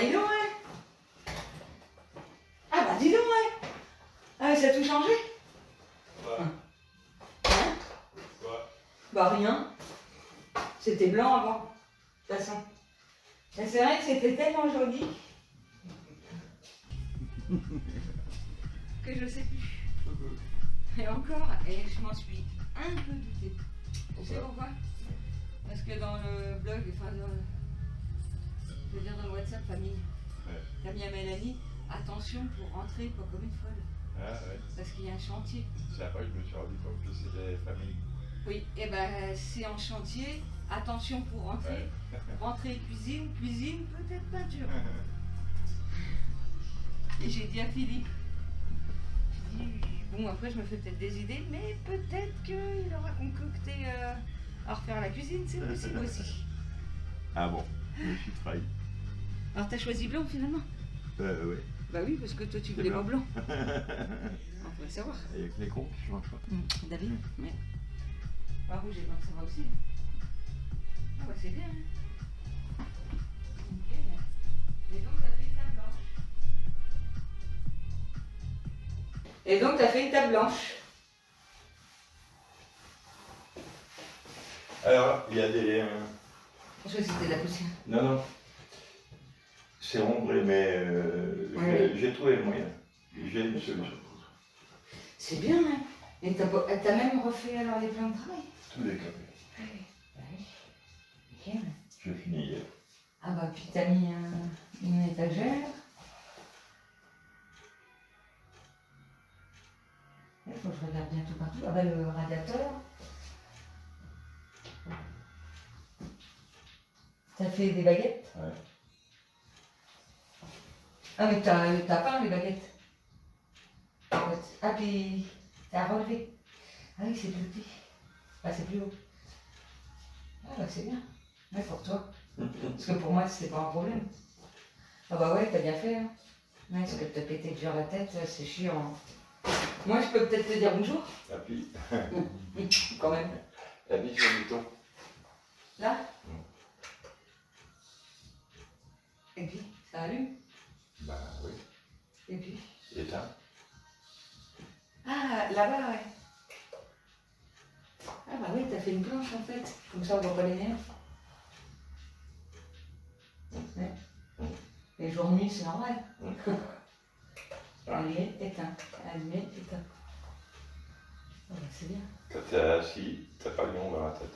dis donc, ouais. Ah bah dis donc, ouais. Ah, mais ça a tout changé. Ouais. Hein? Ouais. Bah rien. C'était blanc avant, de toute façon. Mais c'est vrai que c'était tellement joli que je sais plus. Et encore, et je m'en suis un peu doutée. Tu sais pourquoi? Parce que dans le blog, enfin, je veux dire dans le WhatsApp famille, Ouais. t'as mis à Mélanie, attention pour rentrer pas comme une folle. Ah ouais. Parce qu'il y a un chantier. C'est après que je me suis rendu compte que c'était famille. Oui, et ben c'est en chantier, attention pour rentrer. Ouais. Rentrer cuisine, cuisine, peut-être peinture. Et j'ai dit à Philippe, j'ai dit, bon après je me fais peut-être des idées, mais peut-être qu'il aura concocté à refaire la cuisine, c'est possible aussi. Ah bon, je me suis trahi. Alors t'as choisi blanc finalement? Oui. Bah oui, parce que toi tu C'est voulais pas blanc. blanc. On pourrait savoir. Il y a que les cons qui changent pas. David, mais... Bah rouge et blanc ça va aussi. Ah bah c'est bien. Hein. Nickel. Et donc t'as fait une table blanche. Et donc t'as fait une table blanche. Alors, il y a des... Je crois que c'était de la poussière. Non, non. C'est ombré, mais Ouais. j'ai trouvé le moyen. J'ai une solution. C'est bien, hein. Et t'as même refait alors les plans de travail. Tout décapé. Oui. Bah oui. Nickel. Je finis hier. Ah bah puis t'as mis une étagère. Il faut que je regarde bien tout partout. Ah bah le radiateur. T'as fait des baguettes? Ouais. Ah mais t'as peint les baguettes. Ah puis t'as relevé. Ah oui c'est plus petit. Ah c'est plus haut. Ah bah c'est bien. Ouais pour toi. Parce que pour moi c'était pas un problème. Ah bah ouais t'as bien fait. Hein. Ouais, parce que te péter dur la tête c'est chiant. Moi je peux peut-être te dire bonjour. Appuie. Quand même. Appuie sur le bouton. Là. Et puis ça allume. Bah oui. Et puis. Éteins. Ah là-bas ouais. Ah bah oui, t'as fait une planche en fait, comme ça on voit pas les nerfs. Ouais. Les jours nuit c'est normal. Allumé, éteint, allumé, éteint. Ah bah c'est bien. Quand t'es assis, t'as pas le lion dans la tête.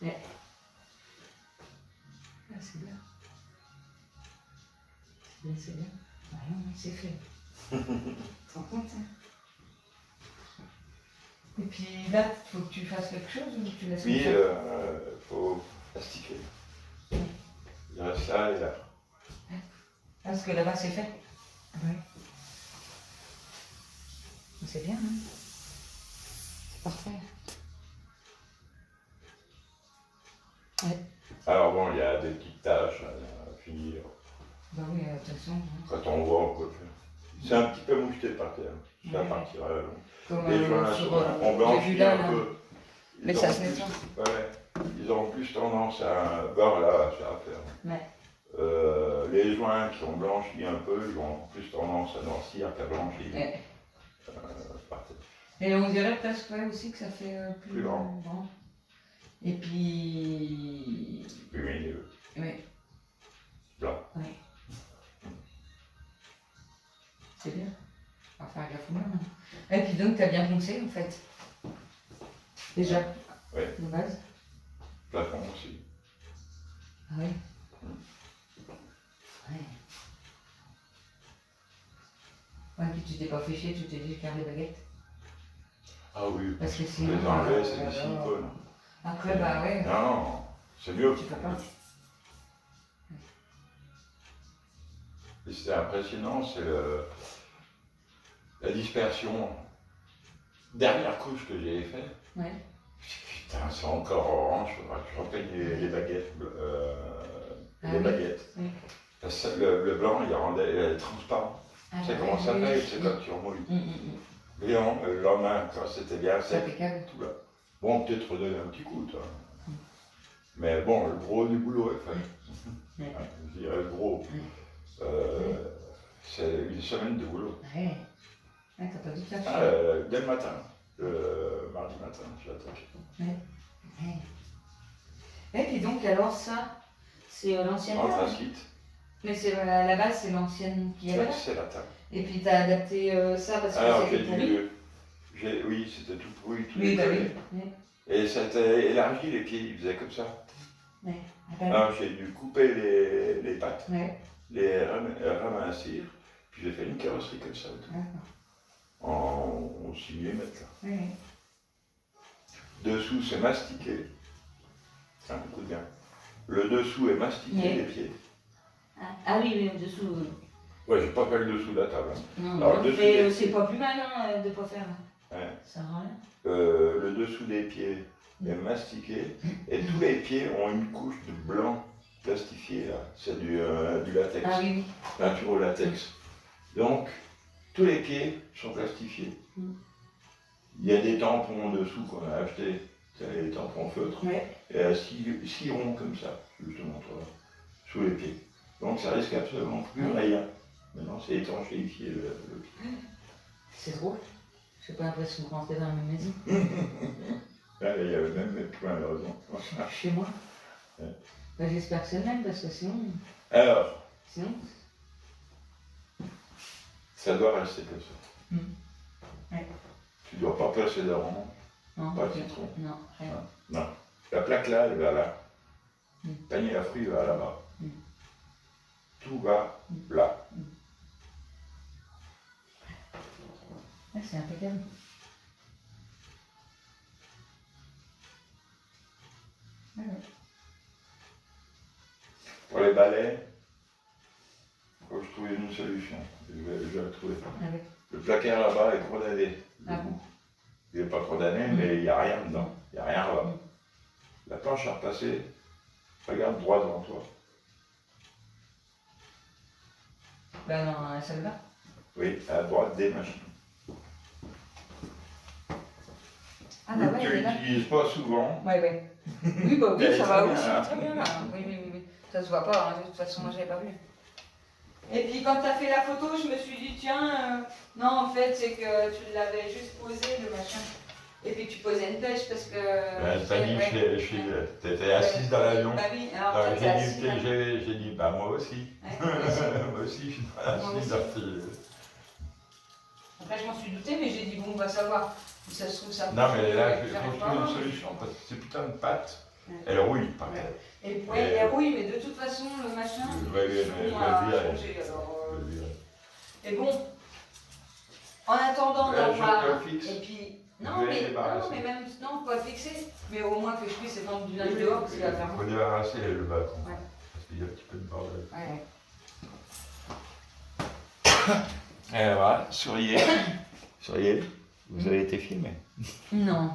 Ouais. Ah c'est bien. C'est bien, c'est bien. Ah non, c'est fait. Tu te rends compte hein. Et puis là, faut que tu fasses quelque chose ou tu laisses Puis, comme ça faut plastiquer. Il reste là et là. Parce que là-bas c'est fait. Oui. C'est bien, hein. C'est parfait. Ouais. Alors bon, il y a des petites tâches à finir. Bah oui, de toute façon. Hein. Quand on voit, on peut le faire. C'est un petit peu moucheté par terre. Ça Ouais. partira là. Comme Les joints sur, on j'ai blanchit vu là, un là. peu. Mais Ils ça ont se plus- nettoie. Ouais, ils ont plus tendance à... Bon, là, c'est à faire. Ouais. Les joints qui ont blanchi un peu, ils ont plus tendance à noircir qu'à blanchir. Ouais. Par terre. Et on dirait presque ouais, aussi que ça fait Plus grand. Et puis. Plus lumineux. Oui. Blanc. Oui. C'est bien. On va faire gaffe au même. Et puis donc, t'as bien foncé en fait. Déjà. Ouais. De base. Plafond aussi. Ah oui. Ouais. Ouais, puis tu t'es pas fait chier, tu t'es dit je garde les baguettes. Ah oui, Parce que les sinon. enlever, c'est du silicone. Après, bah ouais. Non, c'est mieux. Tu peux pas. Et c'est impressionnant, c'est la dispersion. Dernière couche que j'ai fait. Ouais. Putain, c'est encore orange, faudra que je repeigne les baguettes. Ah Les oui. baguettes. Oui. Le blanc, il rendait transparent. Ah, Tu sais bah comment ouais, ça oui, fait, oui. c'est quand tu remouilles. Mm. Le lendemain, quand c'était bien C'est sec, impeccable. tout là. Bon, peut-être redonner un petit coup, toi. Mais bon, le gros du boulot est fait. Ouais. Je dirais le gros. C'est une semaine de boulot. Ouais. Ouais, t'as pas dû te faire Ah, chier. dès le matin, le mardi matin, je l'attaque. Ouais. Et puis donc, alors ça, c'est l'ancienne En table. transite, Mais c'est à la base, c'est l'ancienne qui est là. c'est la table. Et puis t'as adapté ça parce que Alors c'était pourri. oui, c'était tout pourri, tout Oui, bah oui. décollé. Ouais. Et ça était élargi, les pieds, ils faisaient comme ça. Ouais. Ah bah Alors j'ai dû couper les pattes, oui. Ouais. les ramincir, puis j'ai fait une carrosserie comme ça, D'accord. en 6 mm. Oui. Dessous, c'est mastiqué. Ça me coûte bien. Le dessous est mastiqué, Ouais. les pieds. Ah oui, mais dessous. Ouais, j'ai pas fait le dessous de la table. Hein. Non, Alors, non, le dessous mais des c'est pieds. pas plus mal hein, de pas faire. Ouais. Ça rend rien. Le dessous des pieds est mastiqué et tous les pieds ont une couche de blanc plastifié là. C'est du latex, Ah oui, peinture au latex. Donc tous les pieds sont plastifiés. Mm. Il y a des tampons en dessous qu'on a achetés, c'est les tampons feutres, oui. Ouais. et à 6 ronds comme ça, je te montre sous les pieds. Donc ça risque absolument plus rien. Maintenant c'est étanchéifié le pied. C'est drôle. J'ai pas l'impression de rentrer dans la même maison. Là, il y avait même mes points malheureusement. Chez moi. Ouais. Bah, j'espère que c'est le même parce que sinon. Alors, Sinon. ça doit rester comme ça. Mm. Ouais. Tu dois pas passer d'avant, Non. pas de citron. Non, rien. Non. La plaque là, elle va là. Mm. Le panier à fruits va là-bas. Mm. Tout va là. Ouais, c'est impeccable. Ouais, ouais. Pour les balais, il faut que je trouve une solution. Je vais la trouver. Ah oui. Le placard là-bas est condamné. Ah bon. Il n'est pas condamné, mais il n'y a rien dedans. Il n'y a rien là-bas. La planche à repasser, regarde droit devant toi. Bah non, celle-là. Oui, à droite des machines. Ah bah ouais, tu elle est là. l'utilises pas souvent. Ouais, ouais. Oui, bah oui, Elle est ça va très aussi, bien, là. très bien là. Oui, oui, oui, oui. Ça se voit pas, hein. De toute façon, moi j'avais pas vu. Et puis quand t'as fait la photo, je me suis dit, tiens, non, en fait, c'est que tu l'avais juste posé, le machin. Et puis tu posais une pêche parce que. T'as dit, t'étais assise dans l'avion. Bah oui, alors en fait, t'es assise là. J'ai dit, bah moi aussi. Ouais, Moi aussi, je suis assise Moi dans le après, je m'en suis douté, mais j'ai dit, bon, on va savoir. Si ça se trouve, ça Non, mais là, il j'arrive faut pas à trouver une voir. solution parce que ces putains de pâtes, Ouais. elles rouillent par Ouais. terre. Et ouais, oui, mais de toute façon, le machin. Je vais bon à virer. changer, alors, Je vais virer. Et bon, en attendant Là, d'avoir. je te le fixe. Et puis, Je non, vais mais, débarrasser. non, mais même, non, pas fixer. Mais au moins que je puisse étendre du linge dehors, parce qu'il va faire Il bon. faut débarrasser le balcon. Ouais. Parce qu'il y a un petit peu de bordel. Ouais. Et voilà, souriez. Souriez. Vous avez été filmé. Non.